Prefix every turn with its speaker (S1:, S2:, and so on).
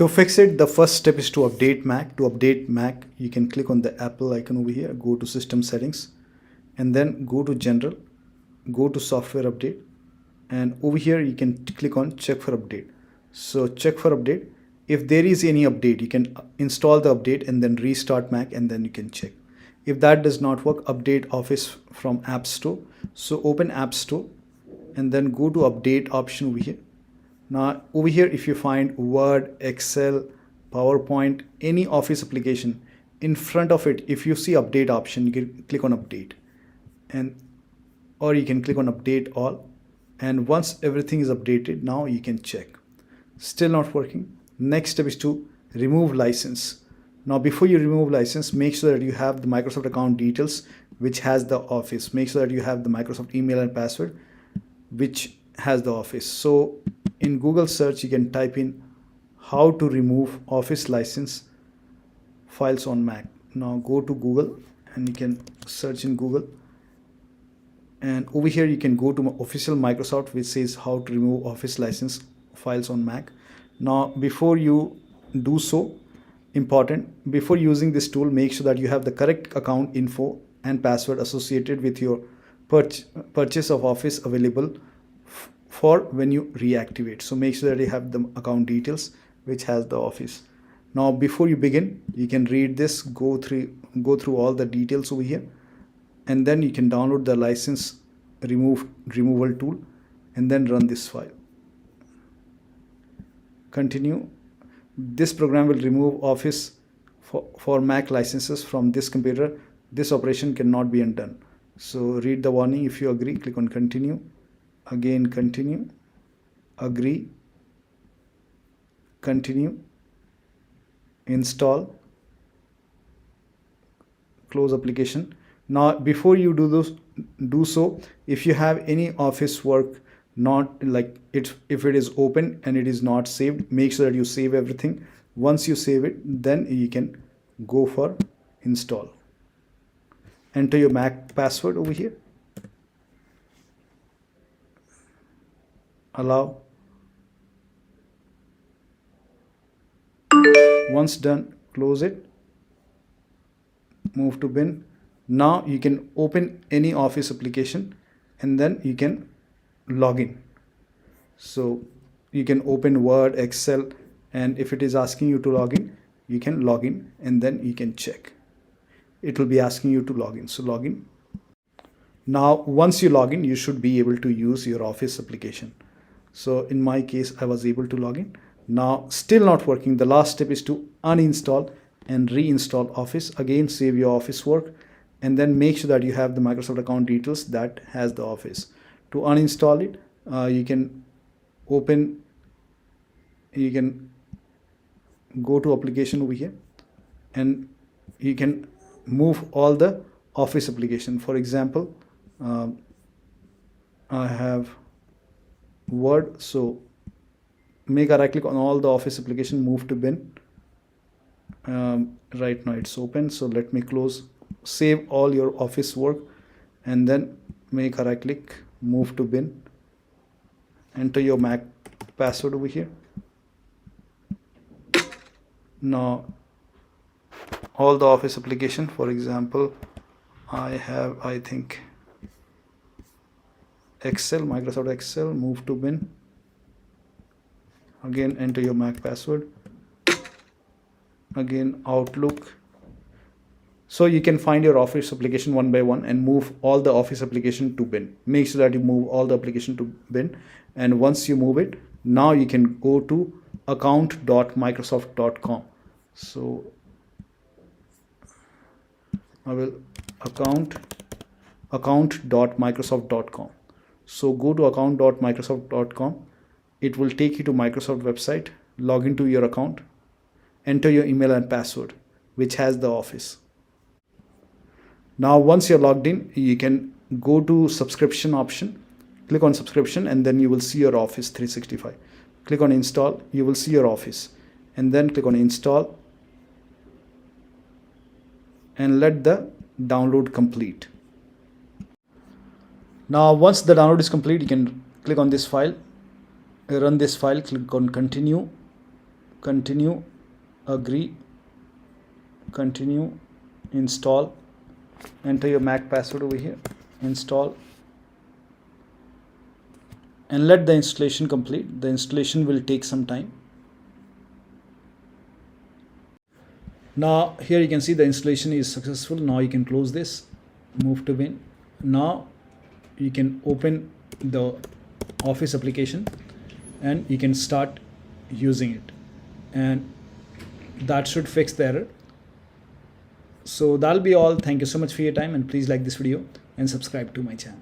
S1: To fix it, the first step is to update Mac. To update Mac, you can click on the Apple icon over here, go to System Settings, and then go to General, go to Software Update, and over here you can click on Check for Update. So check for update. If there is any update, you can install the update and then restart Mac, and then you can check. If that does not work, update Office from App Store. So open App Store and then go to Update option over here. Now over here, if you find Word, Excel, PowerPoint, any Office application, in front of it, if you see Update option, you can click on Update, or you can click on Update All. And once everything is updated, now you can check. Still not working. Next step is to remove license. Now before you remove license, make sure that you have the Microsoft account details which has the Office. Make sure that you have the Microsoft email and password which has the Office. So in Google search, you can type in how to remove Office license files on Mac. Now go to Google and you can search in Google, and over here you can go to official Microsoft which says how to remove Office license files on Mac. Now before you do so, important, before using this tool, make sure that you have the correct account info and password associated with your purchase of Office available for when you reactivate. So make sure that you have the account details which has the Office. Now before you begin, you can read this, go through all the details over here, and then you can download the license removal tool and then run this file. Continue. This program will remove Office for Mac licenses from this computer. This operation cannot be undone. So read the warning. If you agree, click on continue. Again continue, agree, continue, install, close application. Now before you do so, if you have any Office work not like it, if it is open and it is not saved, make sure that you save everything. Once you save it, then you can go for install. Enter your Mac password over here, allow. Once done, close it, move to bin. Now you can open any Office application and then you can log in. So you can open Word, Excel, and if it is asking you to log in, you can log in and then you can check. It will be asking you to log in. So log in. Now once you log in, you should be able to use your Office application. So in my case, I was able to log in. Now still not working. The last step is to uninstall and reinstall Office. Again, save your Office work and then make sure that you have the Microsoft account details that has the Office. To uninstall it, you can go to application over here and you can move all the Office application. For example, I have Word, so make a right click on all the Office application, move to bin. Right now it's open, so let me close. Save all your Office work and then make a right click, move to bin, enter your Mac password over here. Now all the Office application, for example, I think Excel, Microsoft Excel, move to bin. Again enter your Mac password. Again Outlook. So you can find your Office application one by one and move all the Office application to bin. Make sure that you move all the application to bin, and once you move it, now you can go to account.microsoft.com. So I will account.microsoft.com. So go to account.microsoft.com. It will take you to Microsoft website. Log into your account, enter your email and password which has the Office. Now once you're logged in, you can go to subscription option, click on subscription, and then you will see your Office 365. Click on install, you will see your Office, and then click on install and let the download complete. Now once the download is complete, you can click on this file, run this file, click on continue, continue, agree, continue, install, enter your Mac password over here, install, and let the installation complete. The installation will take some time. Now here you can see the installation is successful. Now you can close this, move to Win. Now you can open the Office application and you can start using it, and that should fix the error. So that'll be all. Thank you so much for your time, and please like this video and subscribe to my channel.